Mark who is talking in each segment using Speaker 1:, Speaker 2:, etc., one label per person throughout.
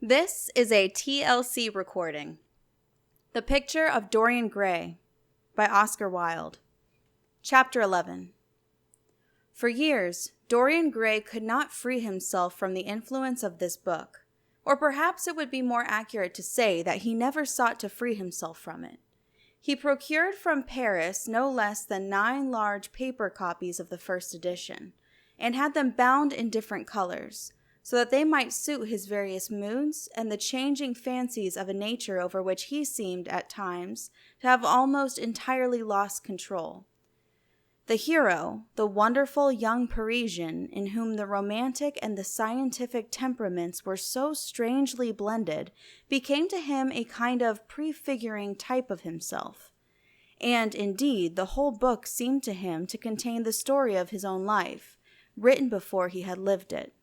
Speaker 1: This is a TLC recording. The Picture of Dorian Gray by Oscar Wilde. Chapter 11. For years, Dorian Gray could not free himself from the influence of this book, or perhaps it would be more accurate to say that he never sought to free himself from it. He procured from Paris no less than 9 large paper copies of the first edition, and had them bound in different colors, so that they might suit his various moods and the changing fancies of a nature over which he seemed at times to have almost entirely lost control. The hero, the wonderful young Parisian in whom the romantic and the scientific temperaments were so strangely blended, became to him a kind of prefiguring type of himself. And, indeed, the whole book seemed to him to contain the story of his own life, written before he had lived it.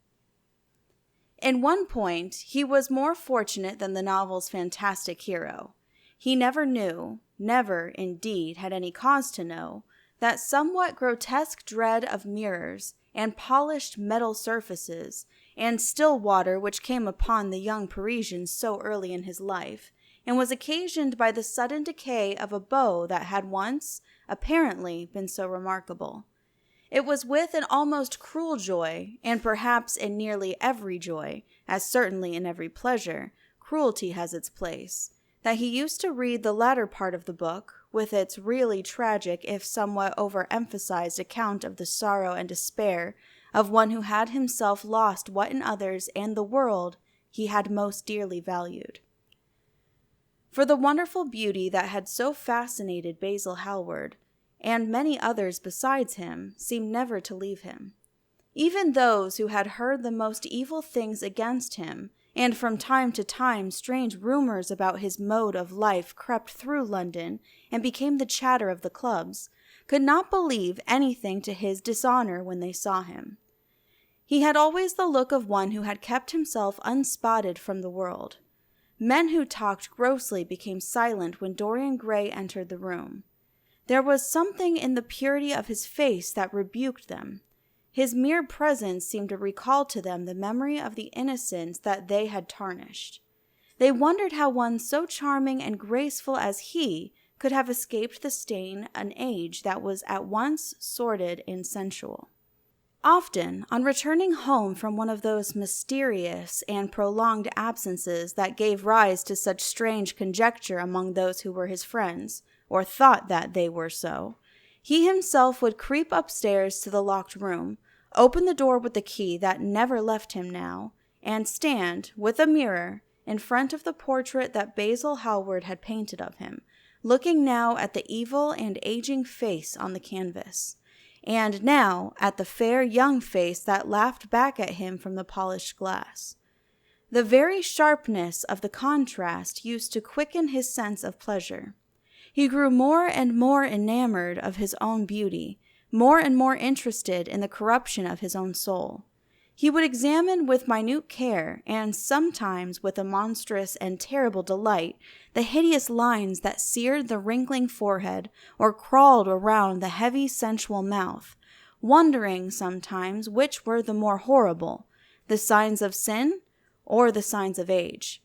Speaker 1: In one point, he was more fortunate than the novel's fantastic hero. He never knew, never, indeed, had any cause to know, that somewhat grotesque dread of mirrors and polished metal surfaces and still water which came upon the young Parisian so early in his life, and was occasioned by the sudden decay of a beau that had once, apparently, been so remarkable. It was with an almost cruel joy, and perhaps in nearly every joy, as certainly in every pleasure, cruelty has its place, that he used to read the latter part of the book, with its really tragic if somewhat overemphasized account of the sorrow and despair of one who had himself lost what in others and the world he had most dearly valued. For the wonderful beauty that had so fascinated Basil Hallward, and many others besides him, seemed never to leave him. Even those who had heard the most evil things against him, and from time to time strange rumors about his mode of life crept through London and became the chatter of the clubs, could not believe anything to his dishonor when they saw him. He had always the look of one who had kept himself unspotted from the world. Men who talked grossly became silent when Dorian Gray entered the room. There was something in the purity of his face that rebuked them. His mere presence seemed to recall to them the memory of the innocence that they had tarnished. They wondered how one so charming and graceful as he could have escaped the stain an age that was at once sordid and sensual. Often, on returning home from one of those mysterious and prolonged absences that gave rise to such strange conjecture among those who were his friends, or thought that they were so, he himself would creep upstairs to the locked room, open the door with the key that never left him now, and stand, with a mirror, in front of the portrait that Basil Hallward had painted of him, looking now at the evil and aging face on the canvas, and now at the fair young face that laughed back at him from the polished glass. The very sharpness of the contrast used to quicken his sense of pleasure. He grew more and more enamored of his own beauty, more and more interested in the corruption of his own soul. He would examine with minute care, and sometimes with a monstrous and terrible delight, the hideous lines that seared the wrinkling forehead or crawled around the heavy sensual mouth, wondering sometimes which were the more horrible, the signs of sin or the signs of age.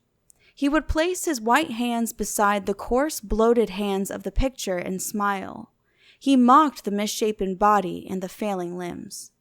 Speaker 1: He would place his white hands beside the coarse, bloated hands of the picture and smile. He mocked the misshapen body and the failing limbs.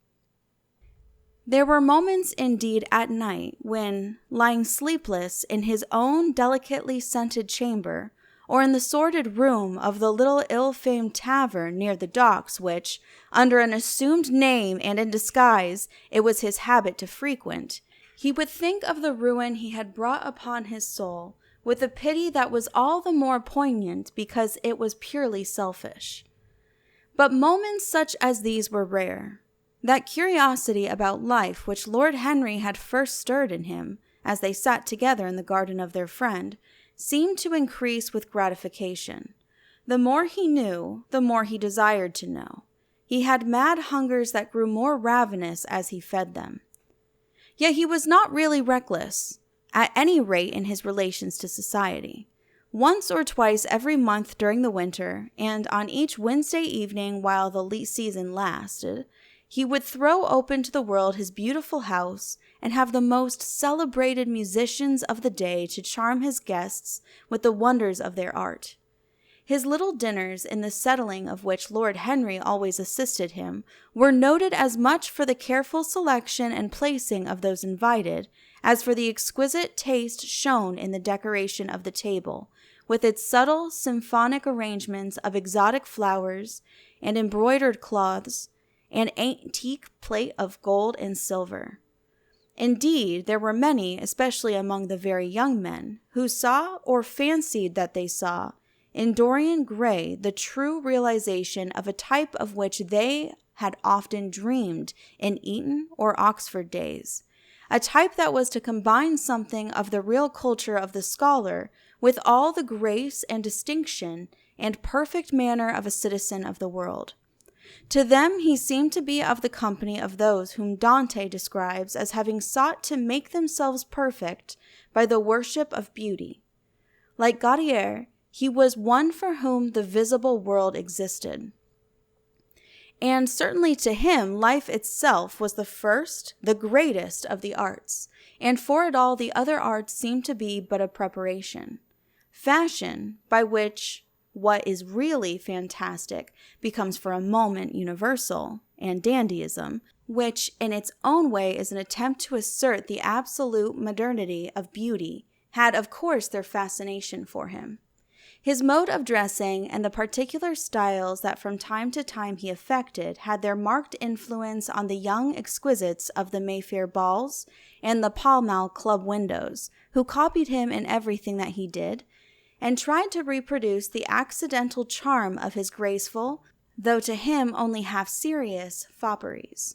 Speaker 1: There were moments indeed at night when, lying sleepless in his own delicately scented chamber, or in the sordid room of the little ill-famed tavern near the docks which, under an assumed name and in disguise, it was his habit to frequent, he would think of the ruin he had brought upon his soul with a pity that was all the more poignant because it was purely selfish. But moments such as these were rare. That curiosity about life which Lord Henry had first stirred in him, as they sat together in the garden of their friend, seemed to increase with gratification. The more he knew, the more he desired to know. He had mad hungers that grew more ravenous as he fed them. Yet he was not really reckless, at any rate in his relations to society. Once or twice every month during the winter, and on each Wednesday evening while the season lasted, he would throw open to the world his beautiful house and have the most celebrated musicians of the day to charm his guests with the wonders of their art. His little dinners, in the settling of which Lord Henry always assisted him, were noted as much for the careful selection and placing of those invited as for the exquisite taste shown in the decoration of the table, with its subtle symphonic arrangements of exotic flowers and embroidered cloths, and antique plate of gold and silver. Indeed, there were many, especially among the very young men, who saw, or fancied that they saw, in Dorian Gray the true realization of a type of which they had often dreamed in Eton or Oxford days, a type that was to combine something of the real culture of the scholar with all the grace and distinction and perfect manner of a citizen of the world. To them he seemed to be of the company of those whom Dante describes as having sought to make themselves perfect by the worship of beauty. Like Gautier, he was one for whom the visible world existed. And certainly to him, life itself was the first, the greatest of the arts, and for it all the other arts seemed to be but a preparation. Fashion, by which what is really fantastic becomes for a moment universal, and dandyism, which in its own way is an attempt to assert the absolute modernity of beauty, had of course their fascination for him. His mode of dressing and the particular styles that from time to time he affected had their marked influence on the young exquisites of the Mayfair balls and the Pall Mall club windows, who copied him in everything that he did, and tried to reproduce the accidental charm of his graceful, though to him only half serious, fopperies.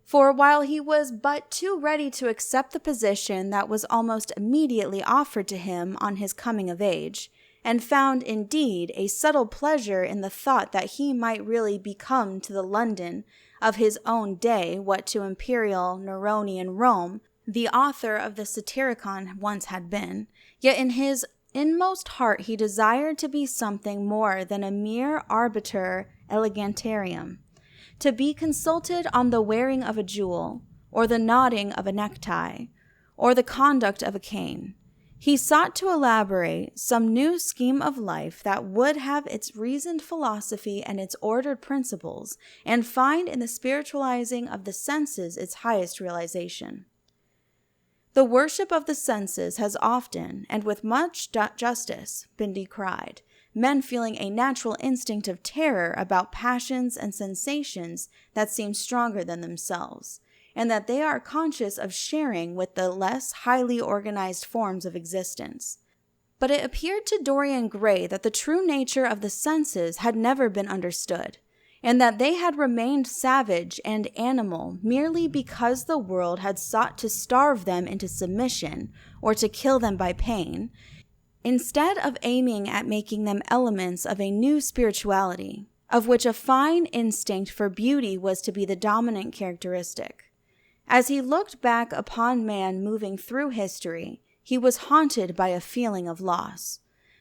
Speaker 1: For while he was but too ready to accept the position that was almost immediately offered to him on his coming of age, and found indeed a subtle pleasure in the thought that he might really become to the London of his own day what to imperial Neronian Rome the author of the Satyricon once had been, yet in his inmost heart he desired to be something more than a mere arbiter elegantarium, to be consulted on the wearing of a jewel, or the knotting of a necktie, or the conduct of a cane. He sought to elaborate some new scheme of life that would have its reasoned philosophy and its ordered principles, and find in the spiritualizing of the senses its highest realization. The worship of the senses has often, and with much justice, been decried, men feeling a natural instinct of terror about passions and sensations that seem stronger than themselves, and that they are conscious of sharing with the less highly organized forms of existence. But it appeared to Dorian Gray that the true nature of the senses had never been understood, and that they had remained savage and animal merely because the world had sought to starve them into submission or to kill them by pain, instead of aiming at making them elements of a new spirituality, of which a fine instinct for beauty was to be the dominant characteristic. As he looked back upon man moving through history, he was haunted by a feeling of loss.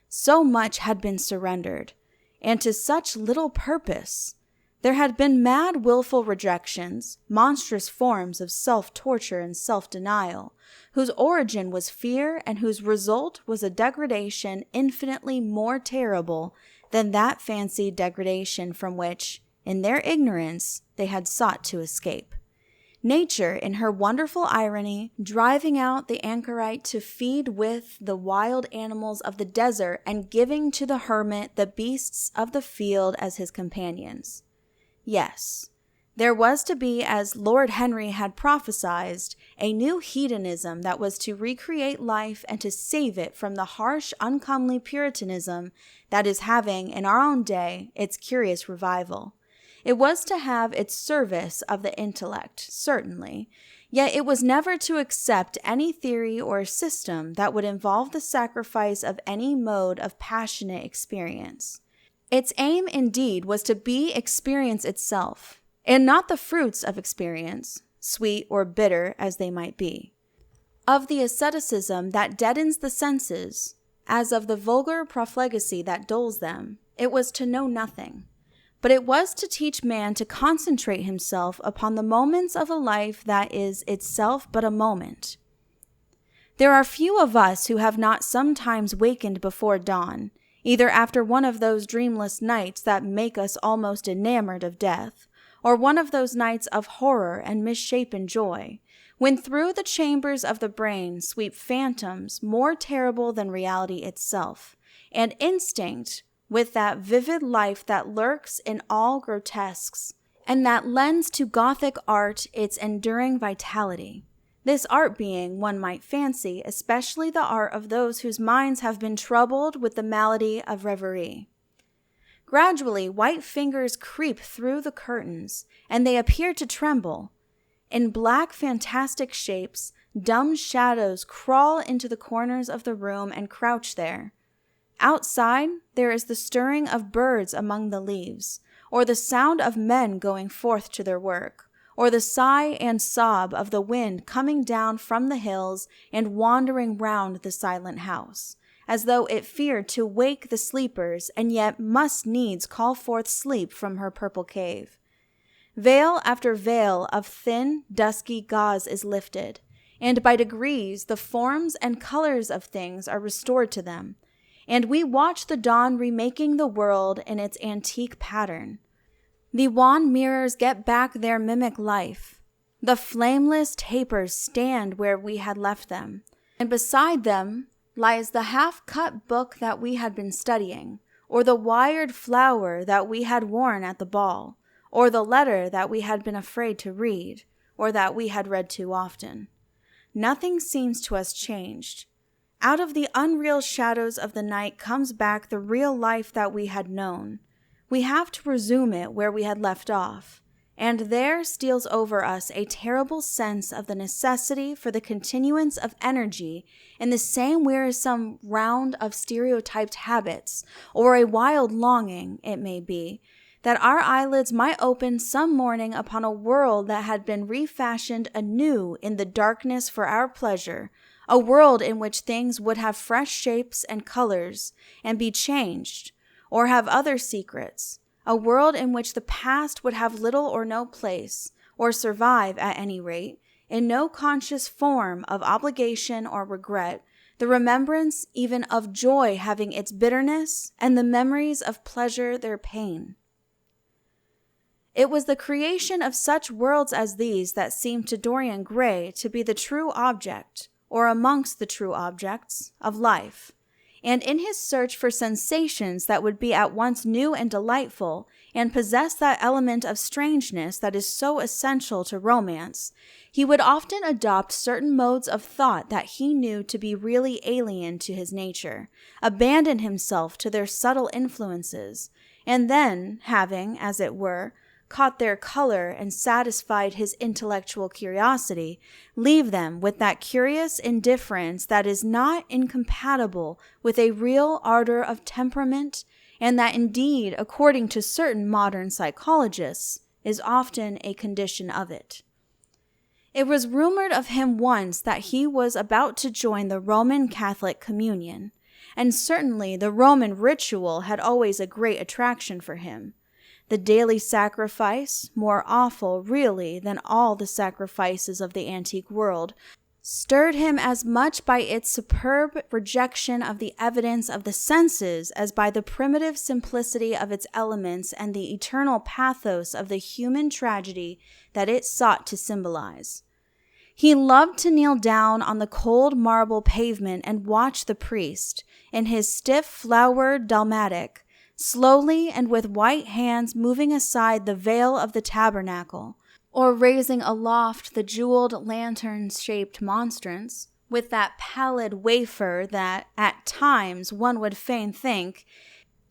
Speaker 1: So much had been surrendered, and to such little purpose. There had been mad, willful rejections, monstrous forms of self-torture and self-denial, whose origin was fear and whose result was a degradation infinitely more terrible than that fancied degradation from which, in their ignorance, they had sought to escape. Nature, in her wonderful irony, driving out the anchorite to feed with the wild animals of the desert and giving to the hermit the beasts of the field as his companions. Yes, there was to be, as Lord Henry had prophesied, a new hedonism that was to recreate life and to save it from the harsh, uncomely Puritanism that is having, in our own day, its curious revival. It was to have its service of the intellect, certainly, yet it was never to accept any theory or system that would involve the sacrifice of any mode of passionate experience. Its aim, indeed, was to be experience itself, and not the fruits of experience, sweet or bitter as they might be. Of the asceticism that deadens the senses, as of the vulgar profligacy that dulls them, it was to know nothing. but it was to teach man to concentrate himself upon the moments of a life that is itself but a moment. There are few of us who have not sometimes wakened before dawn, either after one of those dreamless nights that make us almost enamored of death, or one of those nights of horror and misshapen joy, when through the chambers of the brain sweep phantoms more terrible than reality itself, and instinct, with that vivid life that lurks in all grotesques, and that lends to Gothic art its enduring vitality. This art being, one might fancy, especially the art of those whose minds have been troubled with the malady of reverie. Gradually, white fingers creep through the curtains, and they appear to tremble. In black, fantastic shapes, dumb shadows crawl into the corners of the room and crouch there. Outside, there is the stirring of birds among the leaves, or the sound of men going forth to their work, or the sigh and sob of the wind coming down from the hills and wandering round the silent house, as though it feared to wake the sleepers and yet must needs call forth sleep from her purple cave. Veil after veil of thin, dusky gauze is lifted, and by degrees the forms and colors of things are restored to them, and we watch the dawn remaking the world in its antique pattern. The wan mirrors get back their mimic life. The flameless tapers stand where we had left them, and beside them lies the half-cut book that we had been studying, or the wired flower that we had worn at the ball, or the letter that we had been afraid to read, or that we had read too often. Nothing seems to us changed. Out of the unreal shadows of the night comes back the real life that we had known. We have to resume it where we had left off, and there steals over us a terrible sense of the necessity for the continuance of energy in the same wearisome round of stereotyped habits, or a wild longing, it may be, that our eyelids might open some morning upon a world that had been refashioned anew in the darkness for our pleasure, a world in which things would have fresh shapes and colors and be changed, or have other secrets, a world in which the past would have little or no place, or survive, at any rate, in no conscious form of obligation or regret, the remembrance even of joy having its bitterness, and the memories of pleasure their pain. It was the creation of such worlds as these that seemed to Dorian Gray to be the true object, or amongst the true objects, of life. And in his search for sensations that would be at once new and delightful, and possess that element of strangeness that is so essential to romance, he would often adopt certain modes of thought that he knew to be really alien to his nature, abandon himself to their subtle influences, and then, having, as it were, caught their color and satisfied his intellectual curiosity, leave them with that curious indifference that is not incompatible with a real ardor of temperament, and that indeed, according to certain modern psychologists, is often a condition of it. It was rumored of him once that he was about to join the Roman Catholic communion, and certainly the Roman ritual had always a great attraction for him. The daily sacrifice, more awful really than all the sacrifices of the antique world, stirred him as much by its superb rejection of the evidence of the senses as by the primitive simplicity of its elements and the eternal pathos of the human tragedy that it sought to symbolize. He loved to kneel down on the cold marble pavement and watch the priest, in his stiff flowered dalmatic, slowly and with white hands moving aside the veil of the tabernacle, or raising aloft the jeweled lantern-shaped monstrance, with that pallid wafer that, at times, one would fain think,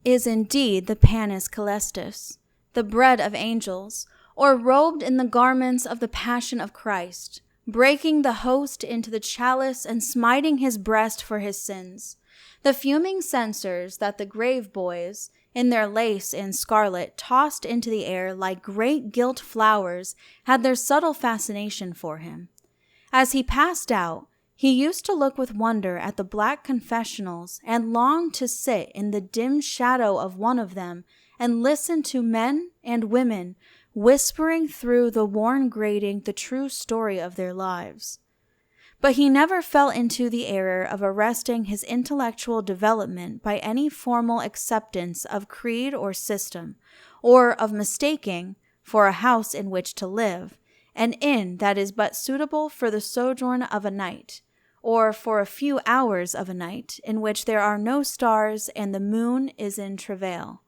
Speaker 1: is indeed the panis celestis, the bread of angels, or robed in the garments of the Passion of Christ, breaking the host into the chalice and smiting his breast for his sins. The fuming censers that the grave boys, in their lace and scarlet, tossed into the air like great gilt flowers, had their subtle fascination for him. As he passed out, he used to look with wonder at the black confessionals and longed to sit in the dim shadow of one of them and listened to men and women whispering through the worn grating the true story of their lives. But he never fell into the error of arresting his intellectual development by any formal acceptance of creed or system, or of mistaking, for a house in which to live, an inn that is but suitable for the sojourn of a night, or for a few hours of a night in which there are no stars and the moon is in travail.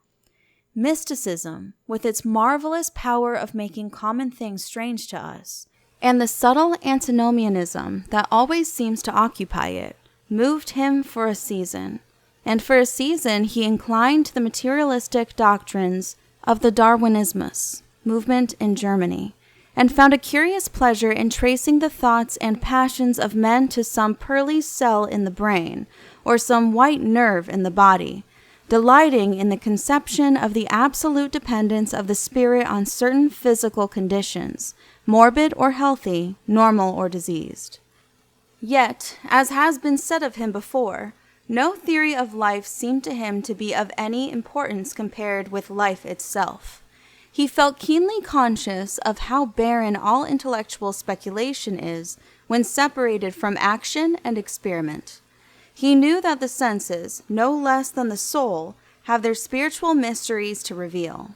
Speaker 1: Mysticism, with its marvelous power of making common things strange to us, and the subtle antinomianism that always seems to occupy it, moved him for a season. And for a season he inclined to the materialistic doctrines of the Darwinismus movement in Germany, and found a curious pleasure in tracing the thoughts and passions of men to some pearly cell in the brain, or some white nerve in the body, delighting in the conception of the absolute dependence of the spirit on certain physical conditions, morbid or healthy, normal or diseased. Yet, as has been said of him before, no theory of life seemed to him to be of any importance compared with life itself. He felt keenly conscious of how barren all intellectual speculation is when separated from action and experiment. He knew that the senses, no less than the soul, have their spiritual mysteries to reveal.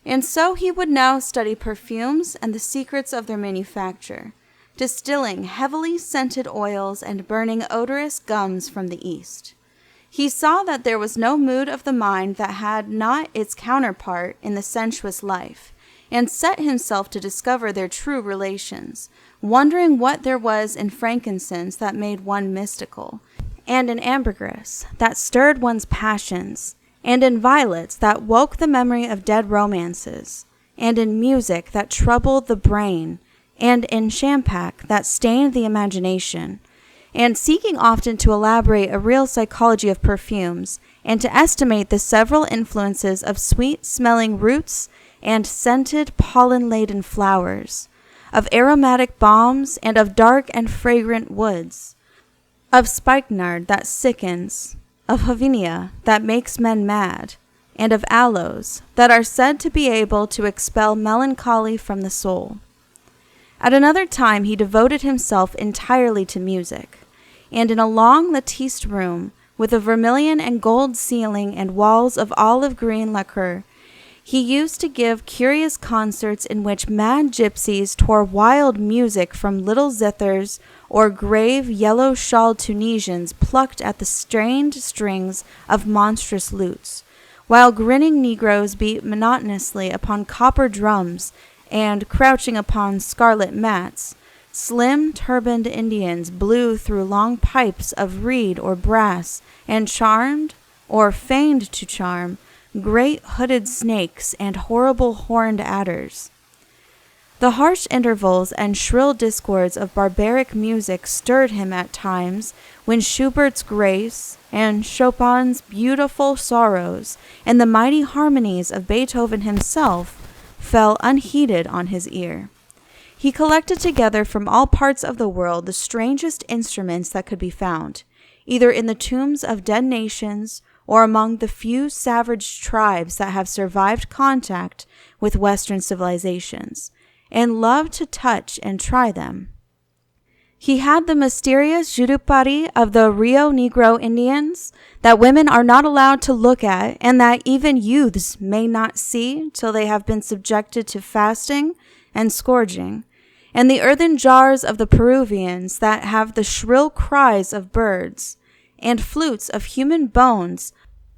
Speaker 1: And so he would now study perfumes and the secrets of their manufacture, distilling heavily scented oils and burning odorous gums from the East. He saw that there was no mood of the mind that had not its counterpart in the sensuous life, and set himself to discover their true relations, wondering what there was in frankincense that made one mystical, and in ambergris that stirred one's passions, and in violets that woke the memory of dead romances, and in music that troubled the brain, and in champak that stained the imagination, and seeking often to elaborate a real psychology of perfumes, and to estimate the several influences of sweet-smelling roots and scented pollen-laden flowers, of aromatic balms and of dark and fragrant woods, of spikenard that sickens, of Havinia that makes men mad, and of aloes that are said to be able to expel melancholy from the soul. At another time he devoted himself entirely to music, and in a long latticed room, with a vermilion and gold ceiling and walls of olive green lacquer, he used to give curious concerts in which mad gypsies tore wild music from little zithers, or grave yellow-shawled Tunisians plucked at the strained strings of monstrous lutes, while grinning Negroes beat monotonously upon copper drums, and, crouching upon scarlet mats, slim, turbaned Indians blew through long pipes of reed or brass, and charmed, or feigned to charm, great hooded snakes and horrible horned adders. The harsh intervals and shrill discords of barbaric music stirred him at times, when Schubert's Grace, and Chopin's Beautiful Sorrows, and the mighty harmonies of Beethoven himself fell unheeded on his ear. He collected together from all parts of the world the strangest instruments that could be found, either in the tombs of dead nations or among the few savage tribes that have survived contact with Western civilizations, and loved to touch and try them. He had the mysterious jurupari of the Rio Negro Indians that women are not allowed to look at, and that even youths may not see till they have been subjected to fasting and scourging, and the earthen jars of the Peruvians that have the shrill cries of birds, and flutes of human bones,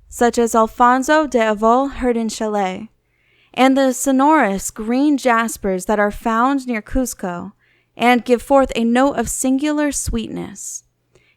Speaker 1: such as Alfonso de Avol heard in Chile, and the sonorous green jaspers that are found near Cusco, and give forth a note of singular sweetness.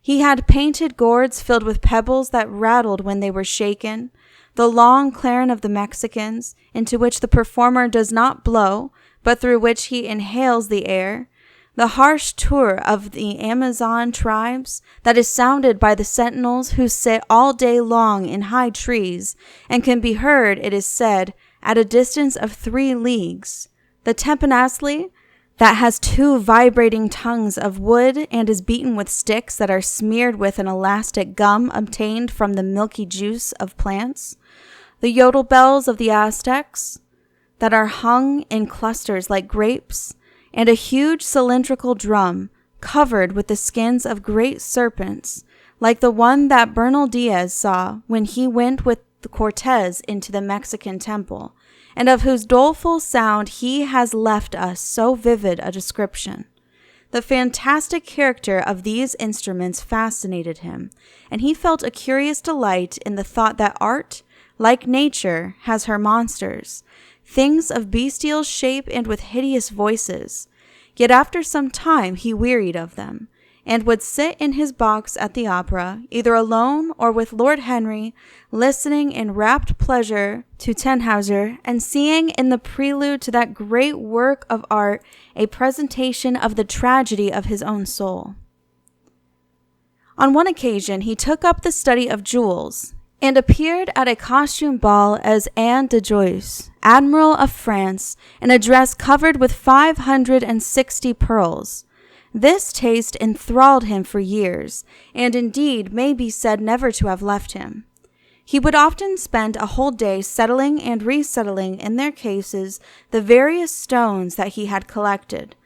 Speaker 1: He had painted gourds filled with pebbles that rattled when they were shaken, the long clarin of the Mexicans, into which the performer does not blow, but through which he inhales the air, the harsh tur of the Amazon tribes that is sounded by the sentinels who sit all day long in high trees, and can be heard, it is said, at a distance of 3 leagues, the Tempanasli, that has 2 vibrating tongues of wood and is beaten with sticks that are smeared with an elastic gum obtained from the milky juice of plants, the yodel bells of the Aztecs that are hung in clusters like grapes, and a huge cylindrical drum covered with the skins of great serpents, like the one that Bernal Diaz saw when he went with the Cortez into the Mexican temple, and of whose doleful sound he has left us so vivid a description. The fantastic character of these instruments fascinated him, and he felt a curious delight in the thought that art, like nature, has her monsters, things of bestial shape and with hideous voices. Yet after some time he wearied of them, and would sit in his box at the opera, either alone or with Lord Henry, listening in rapt pleasure to Tannhauser, and seeing in the prelude to that great work of art a presentation of the tragedy of his own soul. On one occasion he took up the study of jewels, and appeared at a costume ball as Anne de Joyeuse, Admiral of France, in a dress covered with 560 pearls. This taste enthralled him for years, and indeed may be said never to have left him. He would often spend a whole day settling and resettling in their cases the various stones that he had collected,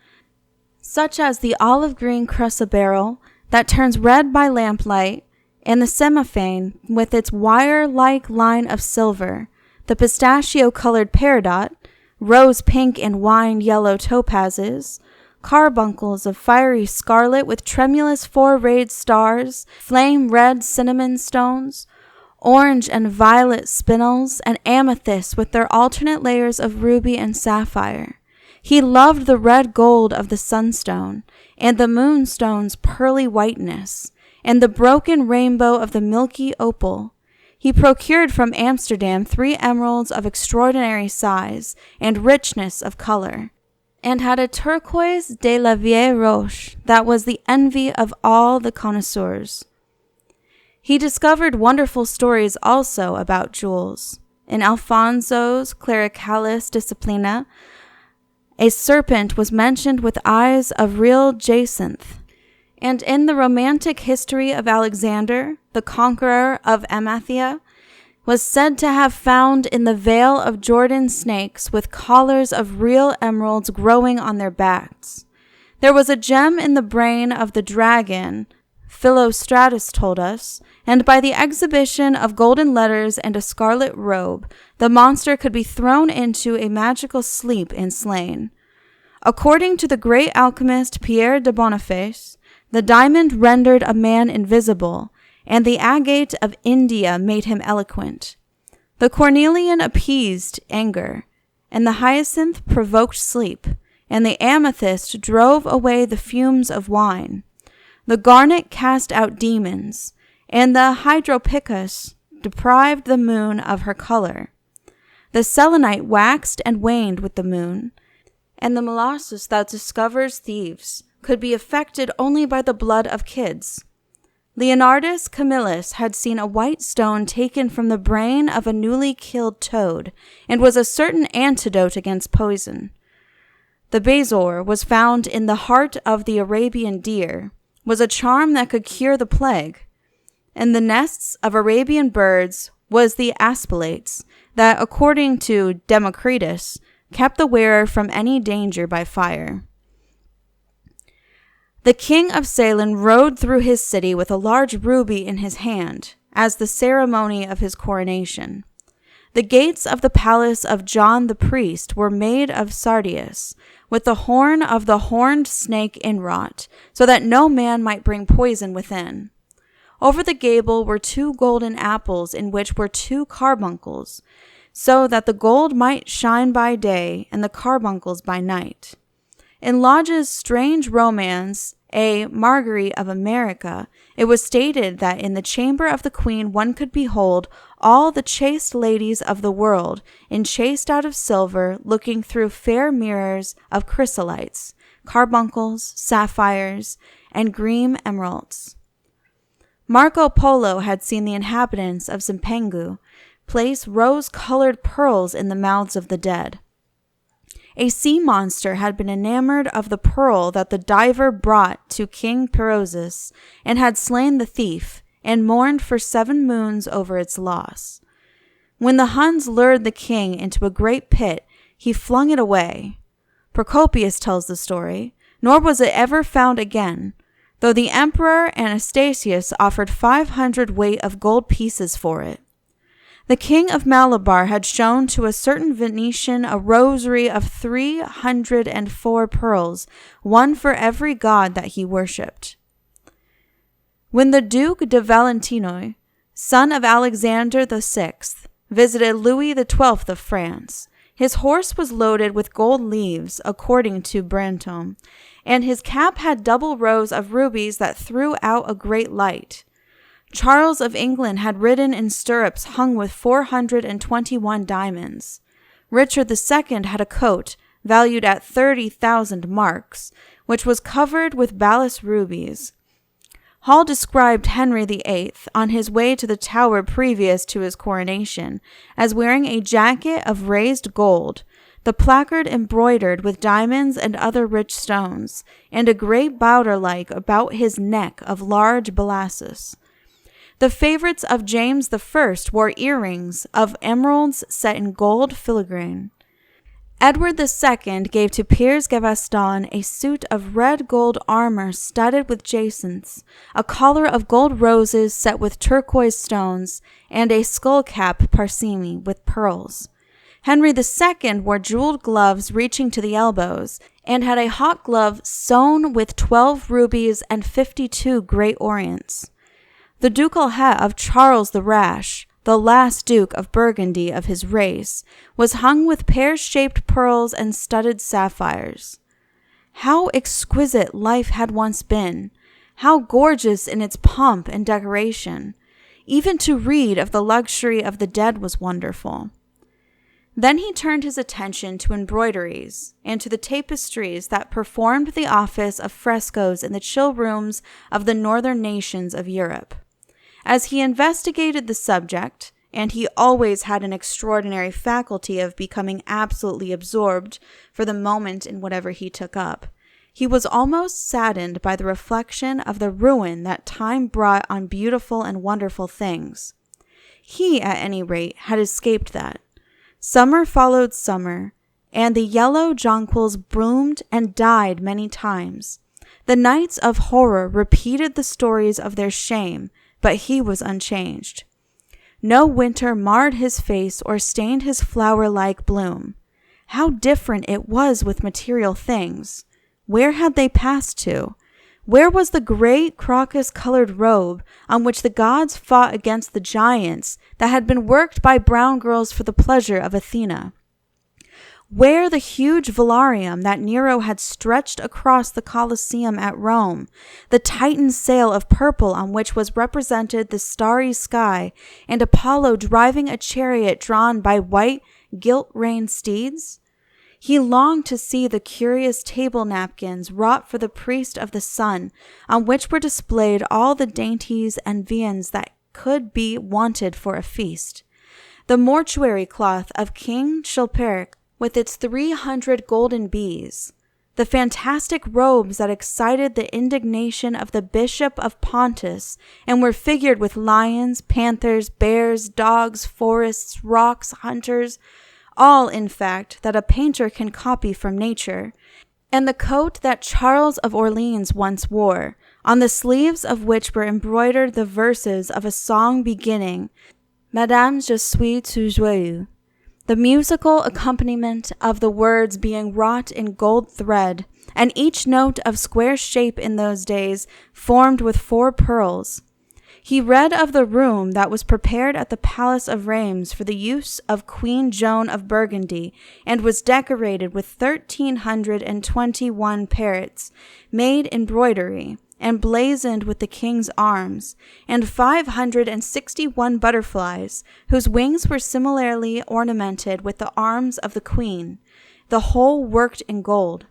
Speaker 1: such as the olive-green chrysoberyl that turns red by lamplight, and the semaphane with its wire-like line of silver, the pistachio-colored peridot, rose-pink and wine-yellow topazes, carbuncles of fiery scarlet with tremulous four-rayed stars, flame-red cinnamon stones, orange and violet spinels, and amethysts with their alternate layers of ruby and sapphire. He loved the red gold of the sunstone, and the moonstone's pearly whiteness, and the broken rainbow of the milky opal. He procured from Amsterdam 3 emeralds of extraordinary size and richness of color, and had a turquoise de la vieille roche that was the envy of all the connoisseurs. He discovered wonderful stories also about jewels. In Alfonso's Clericalis Disciplina, a serpent was mentioned with eyes of real jacinth, and in the romantic history of Alexander, the conqueror of Amathia, was said to have found in the Vale of Jordan snakes with collars of real emeralds growing on their backs. There was a gem in the brain of the dragon, Philostratus told us, and by the exhibition of golden letters and a scarlet robe, the monster could be thrown into a magical sleep and slain. According to the great alchemist Pierre de Boniface, the diamond rendered a man invisible, and the agate of India made him eloquent. The cornelian appeased anger, and the hyacinth provoked sleep, and the amethyst drove away the fumes of wine. The garnet cast out demons, and the hydropicus deprived the moon of her color. The selenite waxed and waned with the moon, and the molasses that discovers thieves could be affected only by the blood of kids. Leonardus Camillus had seen a white stone taken from the brain of a newly killed toad, and was a certain antidote against poison. The bezoar was found in the heart of the Arabian deer, was a charm that could cure the plague. In the nests of Arabian birds was the aspilates, that, according to Democritus, kept the wearer from any danger by fire. The king of Ceylon rode through his city with a large ruby in his hand, as the ceremony of his coronation. The gates of the palace of John the priest were made of sardius, with the horn of the horned snake inwrought, so that no man might bring poison within. Over the gable were 2 golden apples, in which were 2 carbuncles, so that the gold might shine by day and the carbuncles by night. In Lodge's strange romance, A Marguerite of America, it was stated that in the chamber of the queen one could behold all the chaste ladies of the world, enchased out of silver, looking through fair mirrors of chrysolites, carbuncles, sapphires, and green emeralds. Marco Polo had seen the inhabitants of Zipangu place rose-colored pearls in the mouths of the dead. A sea monster had been enamored of the pearl that the diver brought to King Perozes, and had slain the thief, and mourned for 7 moons over its loss. When the Huns lured the king into a great pit, he flung it away. Procopius tells the story, nor was it ever found again, though the emperor Anastasius offered 500 weight of gold pieces for it. The king of Malabar had shown to a certain Venetian a rosary of 304 pearls, one for every god that he worshipped. When the Duke de Valentinois, son of Alexander VI, visited Louis XII of France, his horse was loaded with gold leaves, according to Brantome, and his cap had double rows of rubies that threw out a great light. Charles of England had ridden in stirrups hung with 421 diamonds. Richard II had a coat valued at 30,000 marks, which was covered with balass rubies. Hall described Henry VIII on his way to the Tower previous to his coronation as wearing a jacket of raised gold, the placard embroidered with diamonds and other rich stones, and a great bowder-like about his neck of large balassus. The favorites of James I wore earrings of emeralds set in gold filigrane. Edward II gave to Piers Gaveston a suit of red gold armor studded with jacinths, a collar of gold roses set with turquoise stones, and a skull cap parsimi with pearls. Henry II wore jeweled gloves reaching to the elbows, and had a hawk glove sewn with 12 rubies and 52 great orients. The ducal hat of Charles the Rash, the last Duke of Burgundy of his race, was hung with pear-shaped pearls and studded sapphires. How exquisite life had once been! How gorgeous in its pomp and decoration! Even to read of the luxury of the dead was wonderful. Then he turned his attention to embroideries and to the tapestries that performed the office of frescoes in the chill rooms of the northern nations of Europe. As he investigated the subject, and he always had an extraordinary faculty of becoming absolutely absorbed for the moment in whatever he took up, he was almost saddened by the reflection of the ruin that time brought on beautiful and wonderful things. He, at any rate, had escaped that. Summer followed summer, and the yellow jonquils bloomed and died many times. The nights of horror repeated the stories of their shame, but he was unchanged. No winter marred his face or stained his flower-like bloom. How different it was with material things! Where had they passed to? Where was the great crocus-colored robe on which the gods fought against the giants that had been worked by brown girls for the pleasure of Athena? Where the huge velarium that Nero had stretched across the Colosseum at Rome, the Titan sail of purple on which was represented the starry sky, and Apollo driving a chariot drawn by white, gilt-reined steeds? He longed to see the curious table napkins wrought for the priest of the sun, on which were displayed all the dainties and viands that could be wanted for a feast. The mortuary cloth of King Chilperic, with its 300 golden bees, the fantastic robes that excited the indignation of the Bishop of Pontus and were figured with lions, panthers, bears, dogs, forests, rocks, hunters, all, in fact, that a painter can copy from nature, and the coat that Charles of Orleans once wore, on the sleeves of which were embroidered the verses of a song beginning, Madame, je suis tout joyeux. The musical accompaniment of the words being wrought in gold thread, and each note of square shape in those days formed with 4 pearls. He read of the room that was prepared at the Palace of Reims for the use of Queen Joan of Burgundy, and was decorated with 1,321 parrots, made in broidery, and blazoned with the king's arms, and 561 butterflies, whose wings were similarly ornamented with the arms of the queen, the whole worked in gold.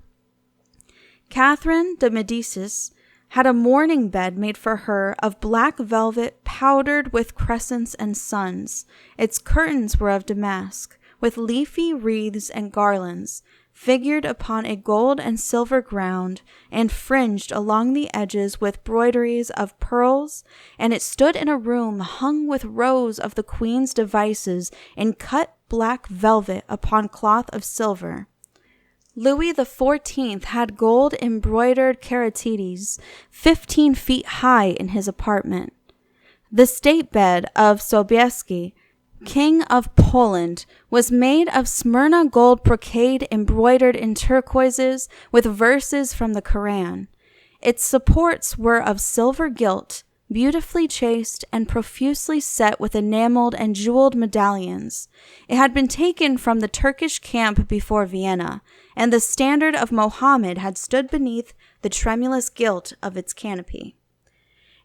Speaker 1: Catherine de Medicis had a mourning bed made for her of black velvet powdered with crescents and suns. Its curtains were of damask, with leafy wreaths and garlands, figured upon a gold and silver ground, and fringed along the edges with broideries of pearls, and it stood in a room hung with rows of the queen's devices in cut black velvet upon cloth of silver. Louis XIV had gold embroidered caryatides 15 feet high in his apartment. The state bed of Sobieski, King of Poland, was made of Smyrna gold brocade embroidered in turquoises with verses from the Koran. Its supports were of silver gilt, beautifully chased and profusely set with enameled and jeweled medallions. It had been taken from the Turkish camp before Vienna, and the standard of Mohammed had stood beneath the tremulous gilt of its canopy.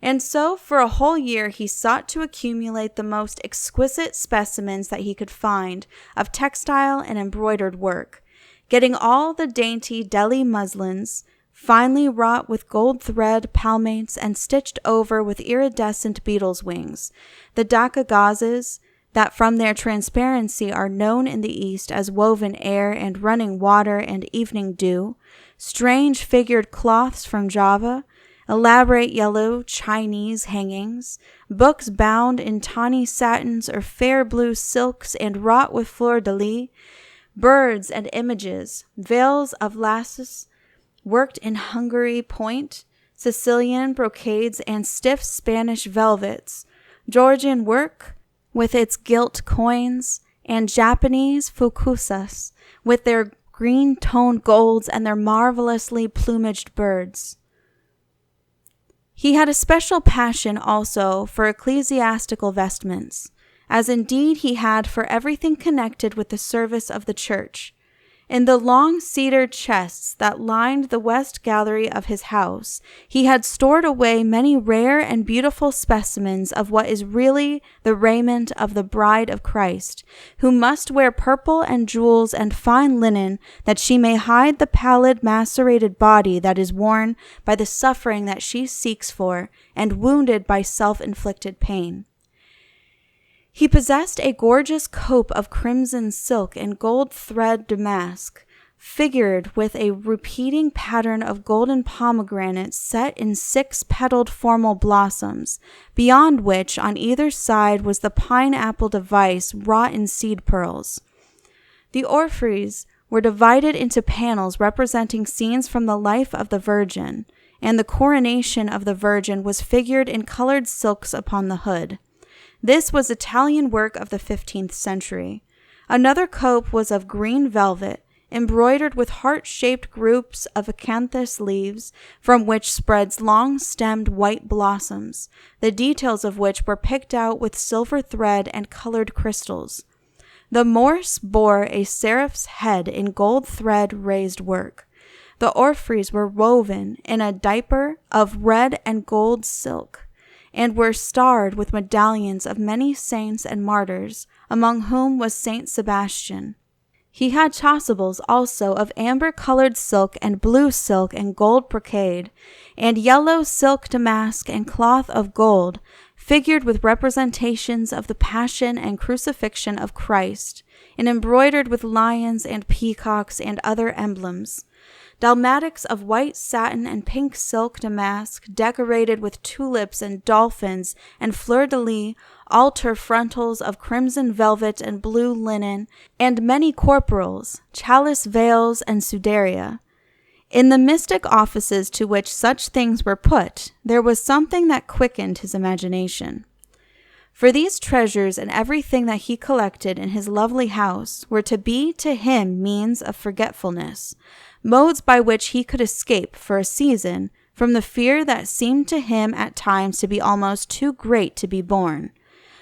Speaker 1: And so for a whole year he sought to accumulate the most exquisite specimens that he could find of textile and embroidered work, getting all the dainty Delhi muslins, finely wrought with gold thread palmates and stitched over with iridescent beetles' wings, the Dhaka gauzes, that from their transparency are known in the East as woven air and running water and evening dew, strange figured cloths from Java, elaborate yellow Chinese hangings, books bound in tawny satins or fair blue silks and wrought with fleur-de-lis, birds and images, veils of lasses worked in Hungary point, Sicilian brocades and stiff Spanish velvets, Georgian work with its gilt coins, and Japanese fukusas with their green-toned golds and their marvelously plumaged birds. He had a special passion also for ecclesiastical vestments, as indeed he had for everything connected with the service of the church. In the long cedar chests that lined the west gallery of his house, he had stored away many rare and beautiful specimens of what is really the raiment of the bride of Christ, who must wear purple and jewels and fine linen, that she may hide the pallid, macerated body that is worn by the suffering that she seeks for, and wounded by self-inflicted pain. He possessed a gorgeous cope of crimson silk and gold thread damask, figured with a repeating pattern of golden pomegranates set in 6-petaled formal blossoms, beyond which on either side was the pineapple device wrought in seed pearls. The orphreys were divided into panels representing scenes from the life of the Virgin, and the coronation of the Virgin was figured in colored silks upon the hood. This was Italian work of the 15th century. Another cope was of green velvet, embroidered with heart-shaped groups of acanthus leaves, from which spreads long-stemmed white blossoms, the details of which were picked out with silver thread and colored crystals. The Morse bore a seraph's head in gold thread raised work. The orphreys were woven in a diaper of red and gold silk, and were starred with medallions of many saints and martyrs, among whom was Saint Sebastian. He had chasubles also of amber-colored silk and blue silk and gold brocade, and yellow silk damask and cloth of gold, figured with representations of the Passion and Crucifixion of Christ, and embroidered with lions and peacocks and other emblems. Dalmatics of white satin and pink silk damask, decorated with tulips and dolphins and fleur-de-lis, altar frontals of crimson velvet and blue linen, and many corporals, chalice veils, and sudaria. In the mystic offices to which such things were put, there was something that quickened his imagination. For these treasures and everything that he collected in his lovely house were to be to him means of forgetfulness, modes by which he could escape for a season from the fear that seemed to him at times to be almost too great to be borne.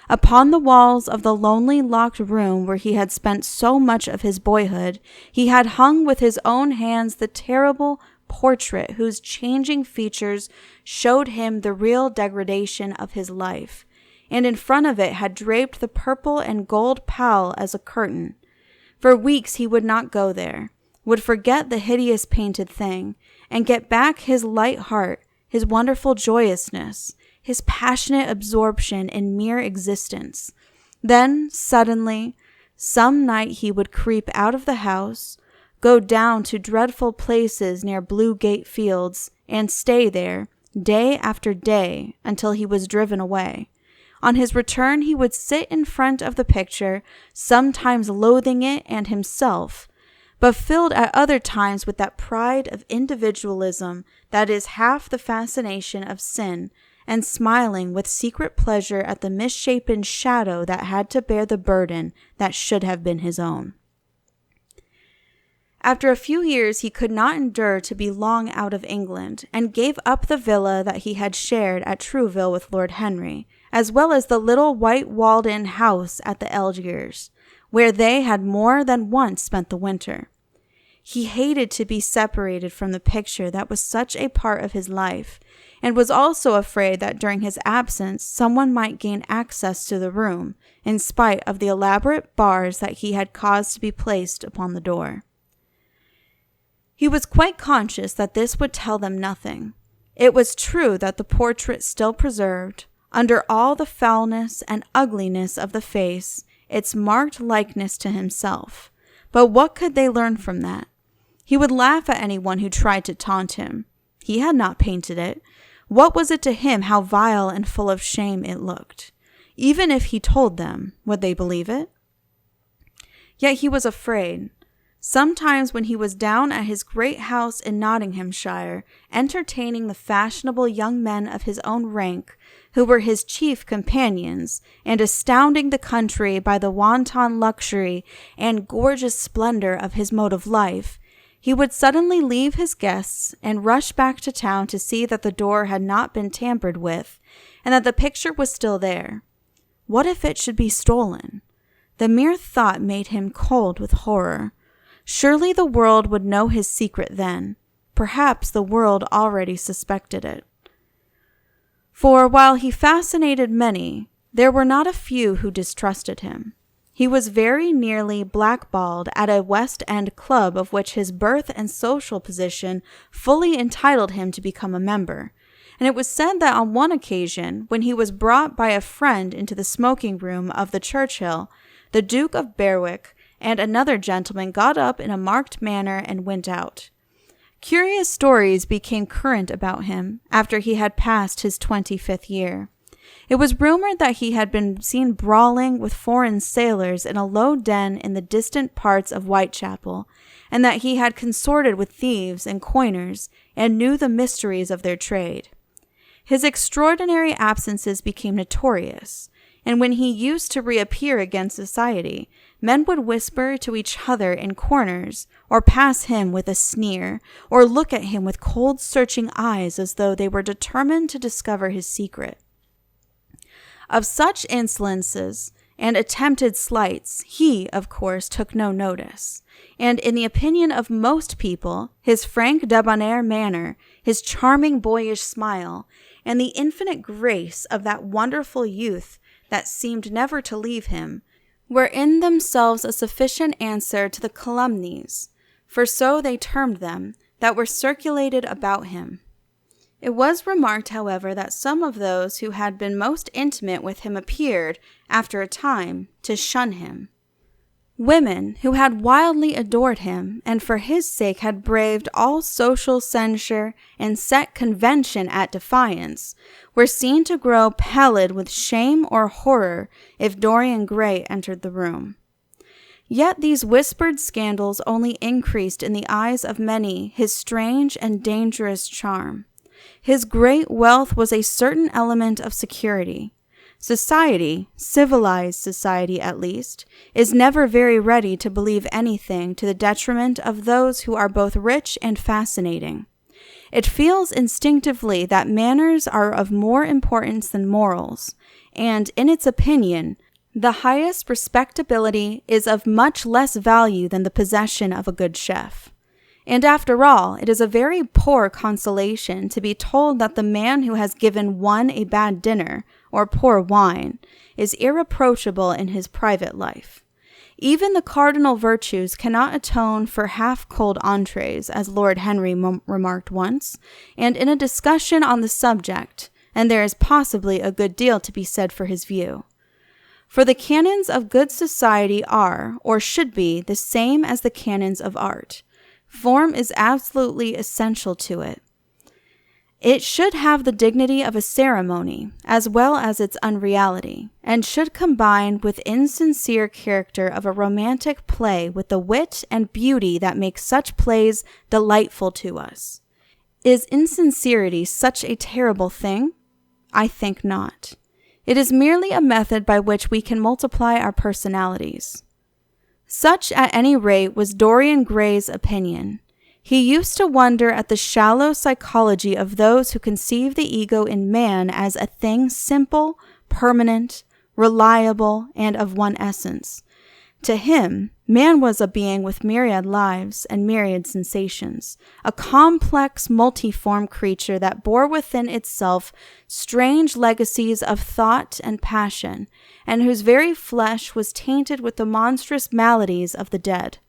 Speaker 1: Upon the walls of the lonely locked room where he had spent so much of his boyhood, he had hung with his own hands the terrible portrait whose changing features showed him the real degradation of his life, and in front of it had draped the purple and gold pall as a curtain. For weeks he would not go there, would forget the hideous painted thing, and get back his light heart, his wonderful joyousness, his passionate absorption in mere existence. Then, suddenly, some night he would creep out of the house, go down to dreadful places near Blue Gate Fields and stay there day after day until he was driven away. On his return, he would sit in front of the picture, sometimes loathing it and himself, but filled at other times with that pride of individualism that is half the fascination of sin, and smiling with secret pleasure at the misshapen shadow that had to bear the burden that should have been his own. After a few years, he could not endure to be long out of England, and gave up the villa that he had shared at Trouville with Lord Henry, as well as the little white walled-in house at the Algiers, where they had more than once spent the winter. He hated to be separated from the picture that was such a part of his life, and was also afraid that during his absence someone might gain access to the room, in spite of the elaborate bars that he had caused to be placed upon the door. He was quite conscious that this would tell them nothing. It was true that the portrait still preserved, under all the foulness and ugliness of the face, its marked likeness to himself. But what could they learn from that? He would laugh at anyone who tried to taunt him. He had not painted it. What was it to him how vile and full of shame it looked? Even if he told them, would they believe it? Yet he was afraid. Sometimes when he was down at his great house in Nottinghamshire, entertaining the fashionable young men of his own rank, who were his chief companions, and astounding the country by the wanton luxury and gorgeous splendor of his mode of life, he would suddenly leave his guests and rush back to town to see that the door had not been tampered with, and that the picture was still there. What if it should be stolen? The mere thought made him cold with horror. Surely the world would know his secret then. Perhaps the world already suspected it. For while he fascinated many, there were not a few who distrusted him. He was very nearly blackballed at a West End club of which his birth and social position fully entitled him to become a member, and it was said that on one occasion, when he was brought by a friend into the smoking room of the Churchill, the Duke of Berwick and another gentleman got up in a marked manner and went out. Curious stories became current about him after he had passed his 25th year. It was rumored that he had been seen brawling with foreign sailors in a low den in the distant parts of Whitechapel, and that he had consorted with thieves and coiners and knew the mysteries of their trade. His extraordinary absences became notorious, and when he used to reappear again society, men would whisper to each other in corners, or pass him with a sneer, or look at him with cold searching eyes as though they were determined to discover his secret. Of such insolences and attempted slights he, of course, took no notice, and in the opinion of most people, his frank debonair manner, his charming boyish smile, and the infinite grace of that wonderful youth that seemed never to leave him, were in themselves a sufficient answer to the calumnies, for so they termed them, that were circulated about him. It was remarked, however, that some of those who had been most intimate with him appeared, after a time, to shun him. Women who had wildly adored him, and for his sake had braved all social censure and set convention at defiance, were seen to grow pallid with shame or horror if Dorian Gray entered the room. Yet these whispered scandals only increased in the eyes of many his strange and dangerous charm. His great wealth was a certain element of security. Society, civilized society at least, is never very ready to believe anything to the detriment of those who are both rich and fascinating. It feels instinctively that manners are of more importance than morals, and, in its opinion, the highest respectability is of much less value than the possession of a good chef. And after all, it is a very poor consolation to be told that the man who has given one a bad dinner or poor wine is irreproachable in his private life. Even the cardinal virtues cannot atone for half-cold entrees, as Lord Henry remarked once, and in a discussion on the subject, and there is possibly a good deal to be said for his view. For the canons of good society are, or should be, the same as the canons of art. Form is absolutely essential to it. It should have the dignity of a ceremony, as well as its unreality, and should combine with insincere character of a romantic play with the wit and beauty that makes such plays delightful to us. Is insincerity such a terrible thing? I think not. It is merely a method by which we can multiply our personalities. Such, at any rate, was Dorian Gray's opinion. He used to wonder at the shallow psychology of those who conceive the ego in man as a thing simple, permanent, reliable, and of one essence. To him, man was a being with myriad lives and myriad sensations, a complex, multiform creature that bore within itself strange legacies of thought and passion, and whose very flesh was tainted with the monstrous maladies of the dead.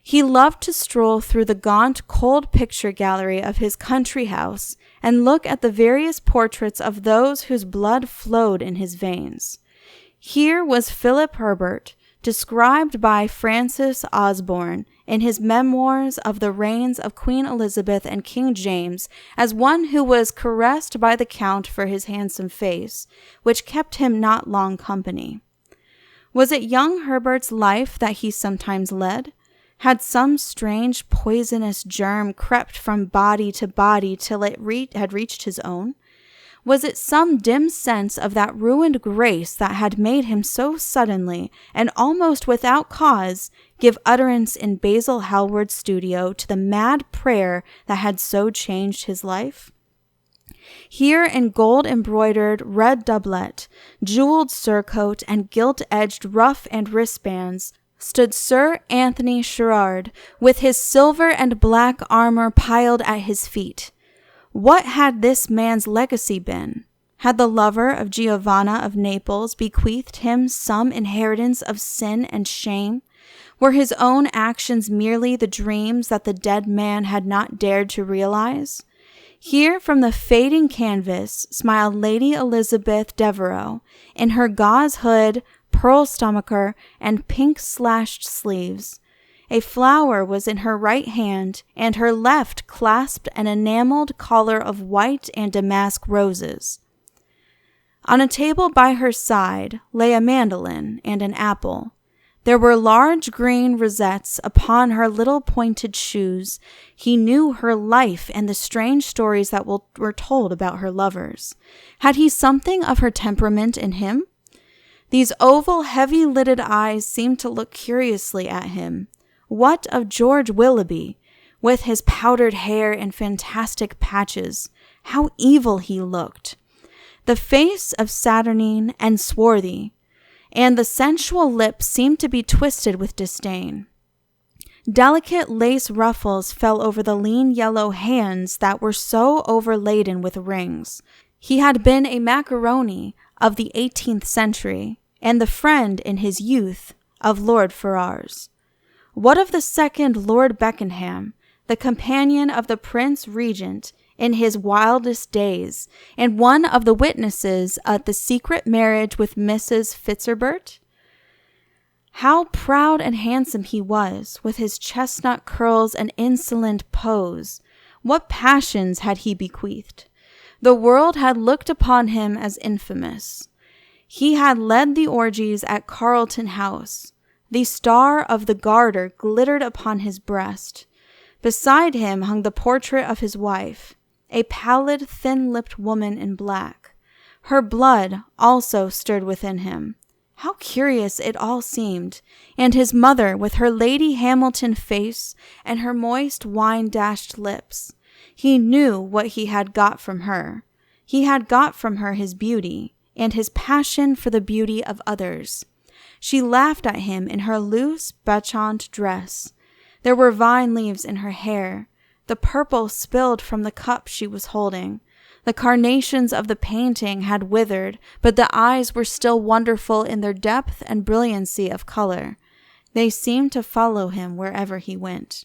Speaker 1: He loved to stroll through the gaunt, cold picture gallery of his country house and look at the various portraits of those whose blood flowed in his veins. Here was Philip Herbert, described by Francis Osborne in his memoirs of the reigns of Queen Elizabeth and King James as one who was caressed by the Count for his handsome face, which kept him not long company. Was it young Herbert's life that he sometimes led? Had some strange poisonous germ crept from body to body till it had reached his own? Was it some dim sense of that ruined grace that had made him so suddenly, and almost without cause, give utterance in Basil Hallward's studio to the mad prayer that had so changed his life? Here in gold-embroidered red doublet, jeweled surcoat, and gilt-edged ruff and wristbands, stood Sir Anthony Sherard, with his silver and black armor piled at his feet. What had this man's legacy been? Had the lover of Giovanna of Naples bequeathed him some inheritance of sin and shame? Were his own actions merely the dreams that the dead man had not dared to realize? Here from the fading canvas smiled Lady Elizabeth Devereux, in her gauze hood, pearl stomacher, and pink-slashed sleeves. A flower was in her right hand, and her left clasped an enameled collar of white and damask roses. On a table by her side lay a mandolin and an apple. There were large green rosettes upon her little pointed shoes. He knew her life and the strange stories that were told about her lovers. Had he something of her temperament in him? These oval, heavy-lidded eyes seemed to look curiously at him. What of George Willoughby, with his powdered hair and fantastic patches? How evil he looked! The face of saturnine and swarthy, and the sensual lips seemed to be twisted with disdain. Delicate lace ruffles fell over the lean yellow hands that were so overladen with rings. He had been a macaroni of the 18th century, and the friend in his youth of Lord Ferrars. What of the second Lord Beckenham, the companion of the Prince Regent in his wildest days, and one of the witnesses at the secret marriage with Mrs. Fitzherbert? How proud and handsome he was, with his chestnut curls and insolent pose! What passions had he bequeathed! The world had looked upon him as infamous. He had led the orgies at Carlton House. The star of the Garter glittered upon his breast. Beside him hung the portrait of his wife, a pallid, thin-lipped woman in black. Her blood also stirred within him. How curious it all seemed, and his mother with her Lady Hamilton face and her moist wine-dashed lips. He knew what he had got from her. He had got from her his beauty, and his passion for the beauty of others. She laughed at him in her loose, bachant dress. There were vine leaves in her hair. The purple spilled from the cup she was holding. The carnations of the painting had withered, but the eyes were still wonderful in their depth and brilliancy of color. They seemed to follow him wherever he went.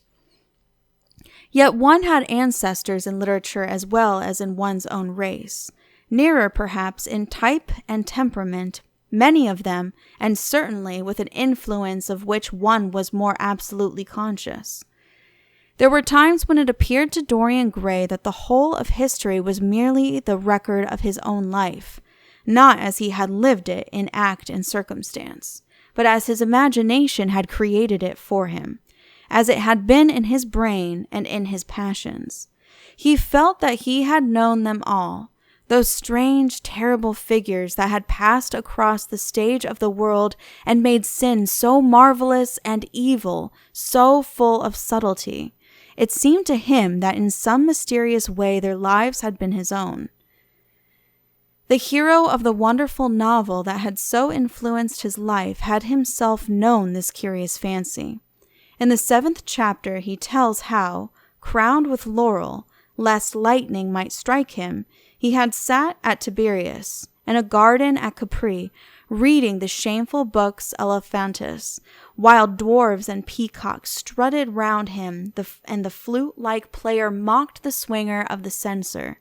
Speaker 1: Yet one had ancestors in literature as well as in one's own race. Nearer, perhaps, in type and temperament, many of them, and certainly with an influence of which one was more absolutely conscious. There were times when it appeared to Dorian Gray that the whole of history was merely the record of his own life, not as he had lived it in act and circumstance, but as his imagination had created it for him, as it had been in his brain and in his passions. He felt that he had known them all, those strange, terrible figures that had passed across the stage of the world and made sin so marvelous and evil, so full of subtlety. It seemed to him that in some mysterious way their lives had been his own. The hero of the wonderful novel that had so influenced his life had himself known this curious fancy. In the 7th chapter he tells how, crowned with laurel, lest lightning might strike him, he had sat at Tiberias, in a garden at Capri, reading the shameful books Elephantis, while dwarves and peacocks strutted round him, and the flute-like player mocked the swinger of the censer,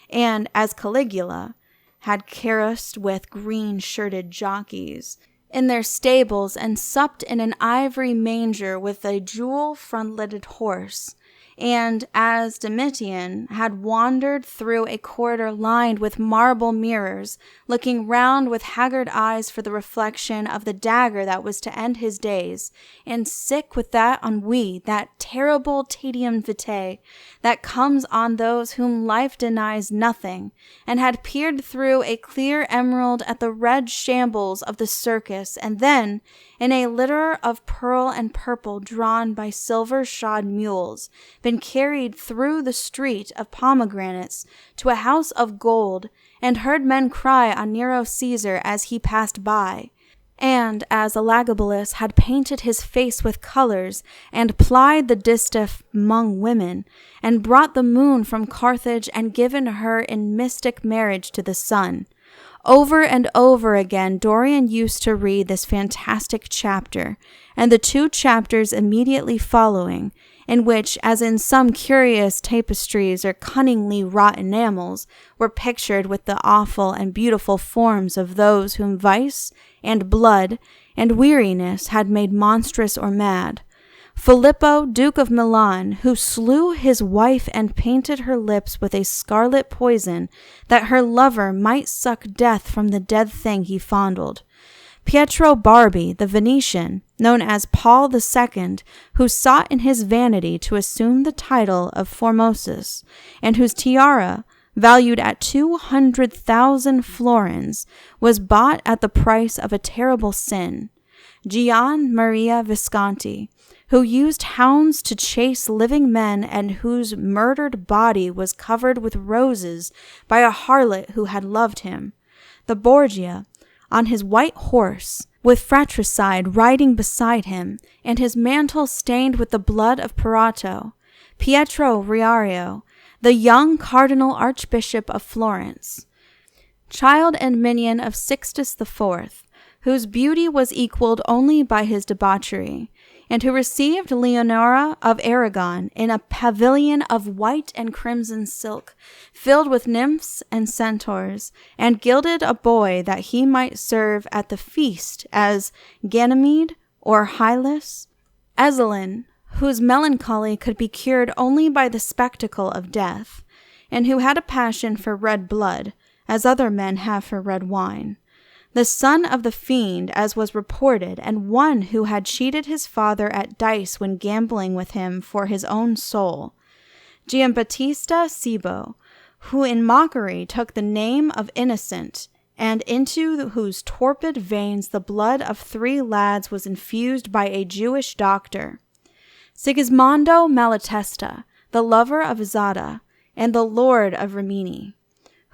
Speaker 1: and, as Caligula had caroused with green-shirted jockeys in their stables and supped in an ivory manger with a jewel-frontleted horse, and as Domitian had wandered through a corridor lined with marble mirrors, looking round with haggard eyes for the reflection of the dagger that was to end his days, and sick with that ennui, that terrible tedium vitae that comes on those whom life denies nothing, and had peered through a clear emerald at the red shambles of the circus, and then, in a litter of pearl and purple drawn by silver-shod mules, been carried through the street of pomegranates to a house of gold, and heard men cry on Nero Caesar as he passed by, and as Elagabalus had painted his face with colors, and plied the distaff among women, and brought the moon from Carthage and given her in mystic marriage to the sun. Over and over again, Dorian used to read this fantastic chapter, and the 2 chapters immediately following, in which, as in some curious tapestries or cunningly wrought enamels, were pictured with the awful and beautiful forms of those whom vice and blood and weariness had made monstrous or mad. Filippo, Duke of Milan, who slew his wife and painted her lips with a scarlet poison that her lover might suck death from the dead thing he fondled. Pietro Barbi, the Venetian, known as Paul II, who sought in his vanity to assume the title of Formosus, and whose tiara, valued at 200,000 florins, was bought at the price of a terrible sin. Gian Maria Visconti, who used hounds to chase living men and whose murdered body was covered with roses by a harlot who had loved him. The Borgia, on his white horse, with fratricide riding beside him, and his mantle stained with the blood of Perato. Pietro Riario, the young Cardinal Archbishop of Florence, child and minion of Sixtus IV, whose beauty was equalled only by his debauchery, and who received Leonora of Aragon in a pavilion of white and crimson silk, filled with nymphs and centaurs, and gilded a boy that he might serve at the feast as Ganymede or Hylas. Ezelin, whose melancholy could be cured only by the spectacle of death, and who had a passion for red blood, as other men have for red wine. The son of the fiend, as was reported, and one who had cheated his father at dice when gambling with him for his own soul. Giambattista Cibo, who in mockery took the name of Innocent, and into whose torpid veins the blood of 3 lads was infused by a Jewish doctor. Sigismondo Malatesta, the lover of Zada, and the lord of Rimini,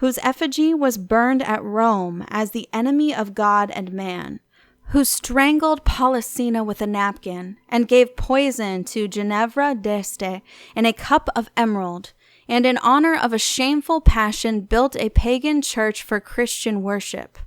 Speaker 1: whose effigy was burned at Rome as the enemy of God and man, who strangled Polissena with a napkin, and gave poison to Ginevra d'Este in a cup of emerald, and in honor of a shameful passion built a pagan church for Christian worship.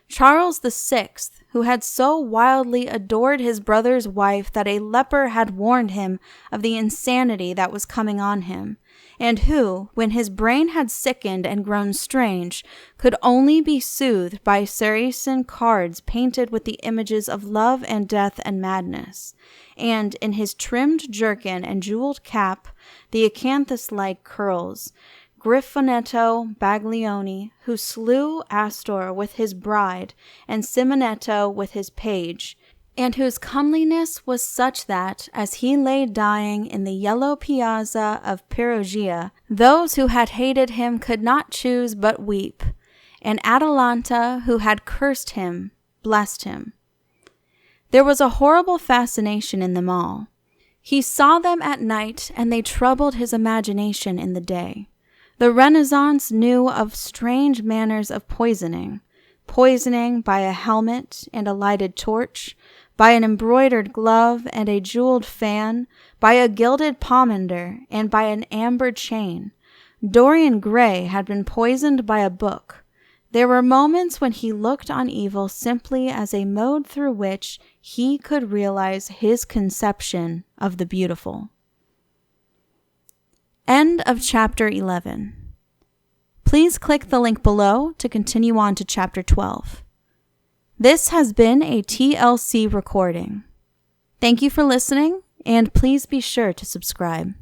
Speaker 1: Charles VI, who had so wildly adored his brother's wife that a leper had warned him of the insanity that was coming on him, and who, when his brain had sickened and grown strange, could only be soothed by Saracen cards painted with the images of love and death and madness, and in his trimmed jerkin and jeweled cap, the acanthus-like curls, Griffonetto Baglioni, who slew Astor with his bride and Simonetto with his page, and whose comeliness was such that, as he lay dying in the yellow piazza of Perugia, those who had hated him could not choose but weep, and Atalanta, who had cursed him, blessed him. There was a horrible fascination in them all. He saw them at night, and they troubled his imagination in the day. The Renaissance knew of strange manners of poisoning by a helmet and a lighted torch, by an embroidered glove and a jeweled fan, by a gilded pomander, and by an amber chain. Dorian Gray had been poisoned by a book. There were moments when he looked on evil simply as a mode through which he could realize his conception of the beautiful. End of chapter 11. Please click the link below to continue on to chapter 12. This has been a TLC recording. Thank you for listening, and please be sure to subscribe.